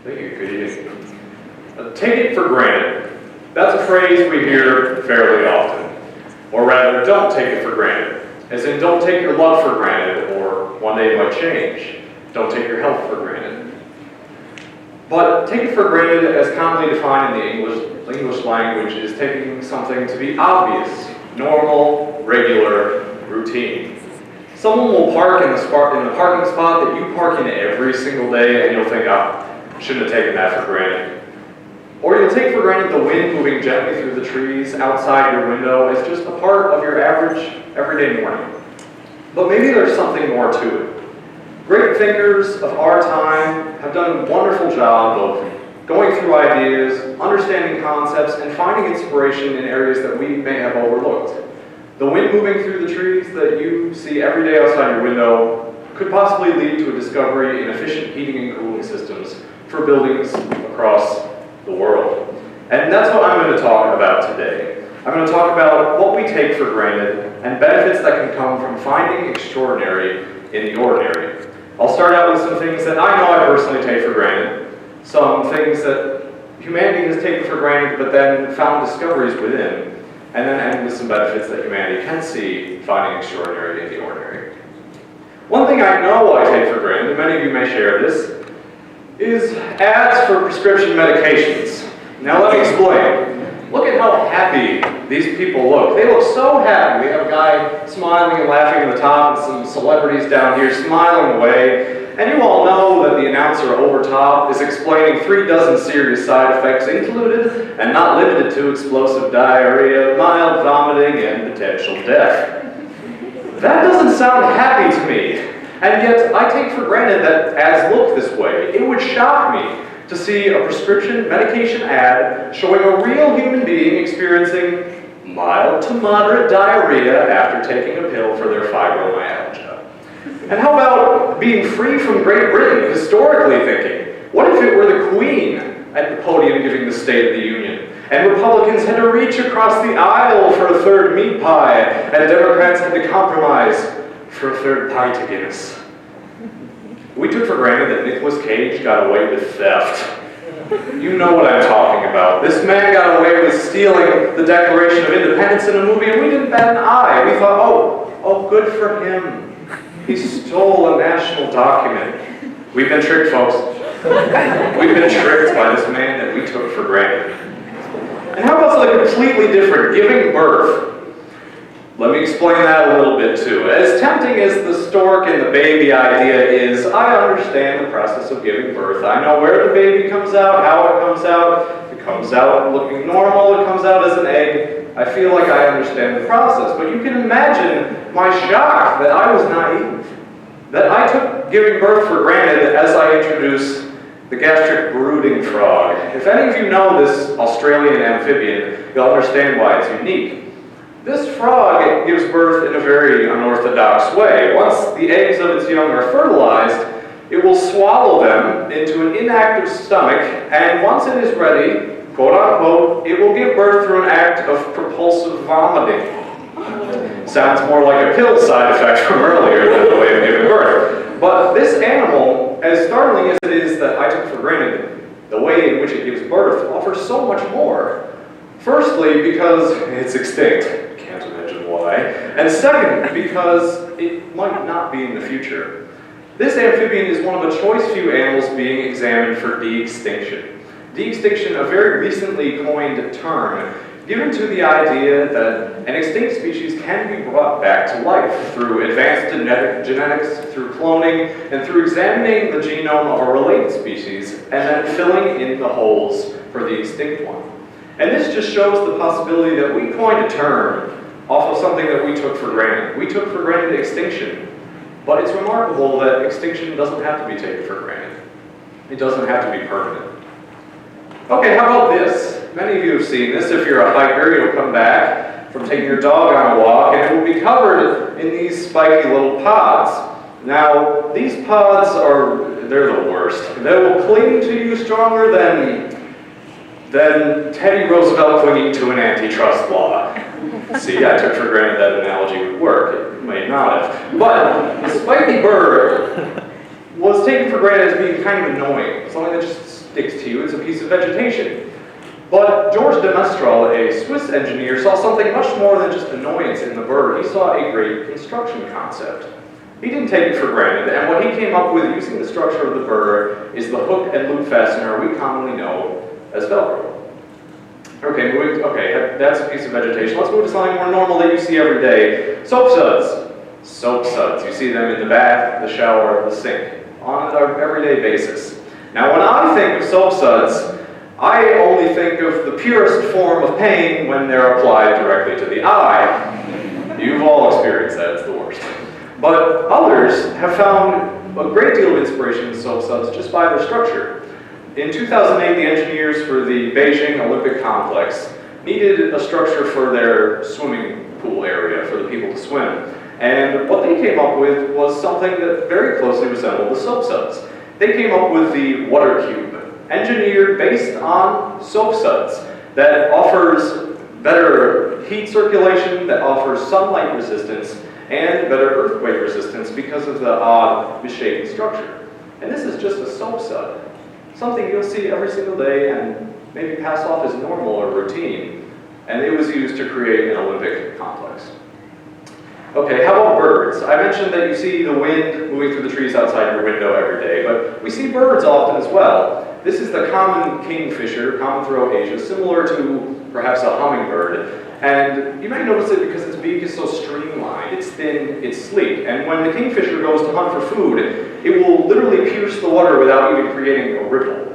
Thank you. Good evening. Take it for granted. That's a phrase we hear fairly often. Or rather, don't take it for granted. As in, don't take your love for granted, or one day it might change. Don't take your health for granted. But take it for granted, as commonly defined in the English language, is taking something to be obvious, normal, regular, routine. Someone will park in the parking spot that you park in every single day, and you'll think, oh, shouldn't have taken that for granted. Or you'll take for granted the wind moving gently through the trees outside your window as just a part of your average, everyday morning. But maybe there's something more to it. Great thinkers of our time have done a wonderful job of going through ideas, understanding concepts, and finding inspiration in areas that we may have overlooked. The wind moving through the trees that you see every day outside your window could possibly lead to a discovery in efficient heating and cooling systems for buildings across the world. And that's what I'm going to talk about today. I'm going to talk about what we take for granted and benefits that can come from finding extraordinary in the ordinary. I'll start out with some things that I know I personally take for granted, some things that humanity has taken for granted but then found discoveries within, and then end with some benefits that humanity can see finding extraordinary in the ordinary. One thing I know I take for granted, and many of you may share this, is ads for prescription medications. Now let me explain. Look at how happy these people look. They look so happy. We have a guy smiling and laughing at the top and some celebrities down here smiling away. And you all know that the announcer over top is explaining 36 serious side effects included and not limited to explosive diarrhea, mild vomiting, and potential death. That doesn't sound happy to me. And yet I take for granted that ads look this way. It would shock me to see a prescription medication ad showing a real human being experiencing mild to moderate diarrhea after taking a pill for their fibromyalgia. And how about being free from Great Britain, historically thinking? What if it were the Queen at the podium giving the State of the Union, and Republicans had to reach across the aisle for a third meat pie, and Democrats had to compromise for a third pie to Guinness? We took for granted that Nicolas Cage got away with theft. You know what I'm talking about. This man got away with stealing the Declaration of Independence in a movie, and we didn't bat an eye. We thought, oh, good for him. He stole a national document. We've been tricked, folks. We've been tricked by this man that we took for granted. And how about something completely different, giving birth? Let me explain that a little bit too. As tempting as the stork and the baby idea is, I understand the process of giving birth. I know where the baby comes out, how it comes out. If it comes out looking normal, it comes out as an egg. I feel like I understand the process. But you can imagine my shock that I was naive. That I took giving birth for granted as I introduced the gastric brooding frog. If any of you know this Australian amphibian, you'll understand why it's unique. This frog gives birth in a very unorthodox way. Once the eggs of its young are fertilized, it will swallow them into an inactive stomach, and once it is ready, quote unquote, it will give birth through an act of propulsive vomiting. Sounds more like a pill side effect from earlier than the way of giving birth. But this animal, as startling as it is that I took for granted, the way in which it gives birth offers so much more. Firstly, because it's extinct. Can't imagine why. And second, because it might not be in the future. This amphibian is one of a choice few animals being examined for de-extinction. De-extinction, a very recently coined term, given to the idea that an extinct species can be brought back to life through advanced genetics, through cloning, and through examining the genome of a related species, and then filling in the holes for the extinct one. And this just shows the possibility that we coined a term off of something that we took for granted. We took for granted extinction, but it's remarkable that extinction doesn't have to be taken for granted. It doesn't have to be permanent. Okay, how about this? Many of you have seen this. If you're a hiker, you'll come back from taking your dog on a walk, and it will be covered in these spiky little pods. Now, these pods they're the worst. They will cling to you stronger than Teddy Roosevelt clinging to an antitrust law. See, I took for granted that analogy would work. It may not have. But the spiky bird was taken for granted as being kind of annoying, something that just sticks to you. It's a piece of vegetation. But Georges de Mestral, a Swiss engineer, saw something much more than just annoyance in the bird. He saw a great construction concept. He didn't take it for granted, and what he came up with using the structure of the bird is the hook and loop fastener we commonly know as Velcro. Okay, that's a piece of vegetation. Let's move to something more normal that you see every day. Soap suds. Soap suds. You see them in the bath, the shower, the sink, on an everyday basis. Now, when I think of soap suds, I only think of the purest form of pain when they're applied directly to the eye. You've all experienced that, it's the worst. But others have found a great deal of inspiration in soap suds just by their structure. In 2008, the engineers for the Beijing Olympic Complex needed a structure for their swimming pool area for the people to swim. And what they came up with was something that very closely resembled the soap suds. They came up with the water cube, engineered based on soap suds, that offers better heat circulation, that offers sunlight resistance, and better earthquake resistance because of the odd, misshapen structure. And this is just a soap sud, something you'll see every single day and maybe pass off as normal or routine. And it was used to create an Olympic complex. Okay, how about birds? I mentioned that you see the wind moving through the trees outside your window every day, but we see birds often as well. This is the common kingfisher, common throughout Asia, similar to perhaps a hummingbird. And you might notice it because its beak is so streamlined, it's thin, it's sleek. And when the kingfisher goes to hunt for food, it will literally pierce the water without even creating a ripple.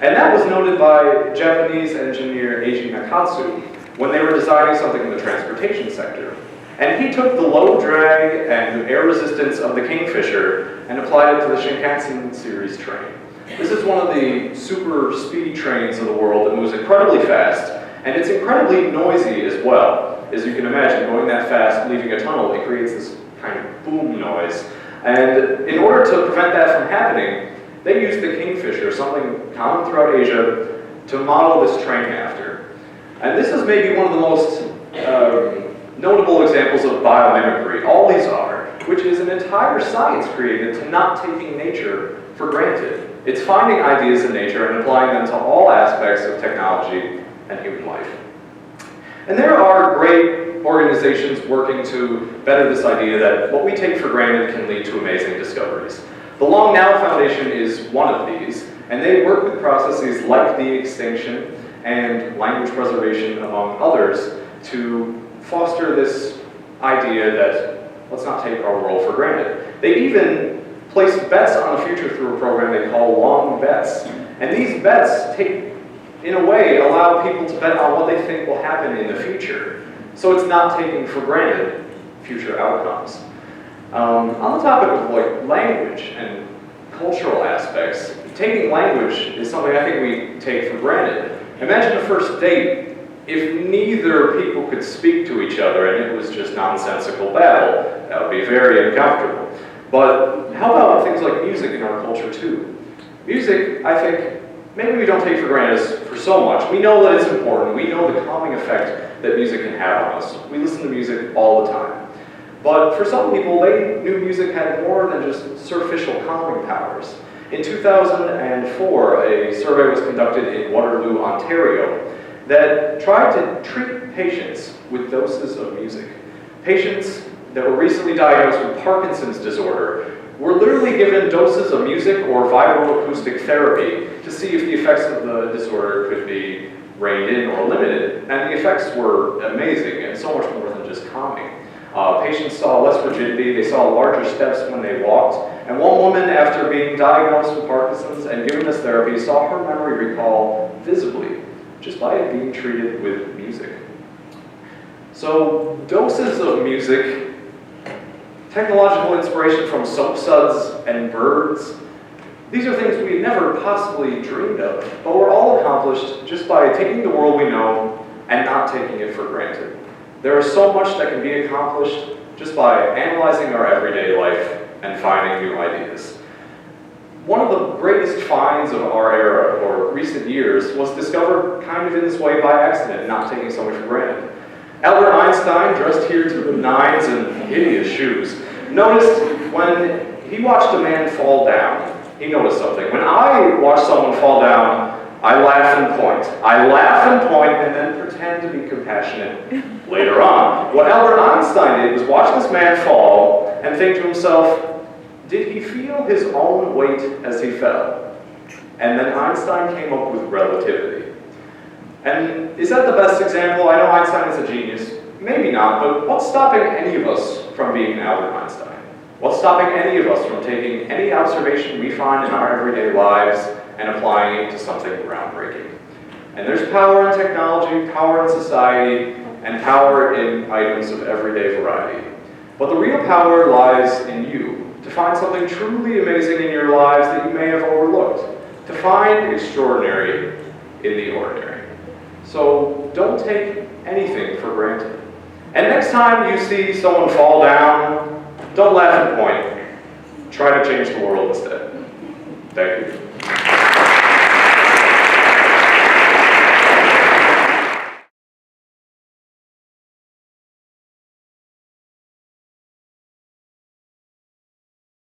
And that was noted by Japanese engineer Eiji Nakatsu when they were designing something in the transportation sector. And he took the low drag and air resistance of the kingfisher and applied it to the Shinkansen series train. This is one of the super speed trains of the world that moves incredibly fast, and it's incredibly noisy as well. As you can imagine, going that fast, leaving a tunnel, it creates this kind of boom noise. And in order to prevent that from happening, they used the kingfisher, something common throughout Asia, to model this train after. And this is maybe one of the most notable examples of biomimicry. All these are, which is an entire science created to not taking nature for granted. It's finding ideas in nature and applying them to all aspects of technology and human life. And there are great organizations working to better this idea that what we take for granted can lead to amazing discoveries. The Long Now Foundation is one of these, and they work with processes like the Extinction and language preservation, among others, to foster this idea that let's not take our world for granted. They even place bets on the future through a program they call long bets. And these bets in a way, allow people to bet on what they think will happen in the future. So it's not taking for granted future outcomes. On the topic of language and cultural aspects, taking language is something I think we take for granted. Imagine a first date if neither people could speak to each other and it was just nonsensical babble. That would be very uncomfortable. But how about things like music in our culture too? Music, I think, maybe we don't take for granted for so much. We know that it's important. We know the calming effect that music can have on us. We listen to music all the time. But for some people, they knew music had more than just superficial calming powers. In 2004, a survey was conducted in Waterloo, Ontario, that tried to treat patients with doses of music. Patients that were recently diagnosed with Parkinson's disorder were literally given doses of music or vibroacoustic therapy to see if the effects of the disorder could be reined in or limited. And the effects were amazing and so much more than just calming. Patients saw less rigidity, they saw larger steps when they walked, and one woman, after being diagnosed with Parkinson's and given this therapy, saw her memory recall visibly just by being treated with music. So doses of music, technological inspiration from soap suds and birds, these are things we never possibly dreamed of, but were all accomplished just by taking the world we know and not taking it for granted. There is so much that can be accomplished just by analyzing our everyday life and finding new ideas. One of the greatest finds of our era, or recent years, was discovered kind of in this way by accident, not taking something for granted. Albert Einstein, dressed here to the nines in hideous shoes, noticed when he watched a man fall down, he noticed something. When I watch someone fall down, I laugh and point. I laugh and point and then pretend to be compassionate later on. What Albert Einstein did was watch this man fall and think to himself, did he feel his own weight as he fell? And then Einstein came up with relativity. And is that the best example? I know Einstein is a genius. Maybe not, but what's stopping any of us from being Albert Einstein? What's stopping any of us from taking any observation we find in our everyday lives and applying it to something groundbreaking? And there's power in technology, power in society, and power in items of everyday variety. But the real power lies in you, to find something truly amazing in your lives that you may have overlooked, to find extraordinary in the ordinary. So don't take anything for granted. And next time you see someone fall down, don't laugh and point. Try to change the world instead. Thank you.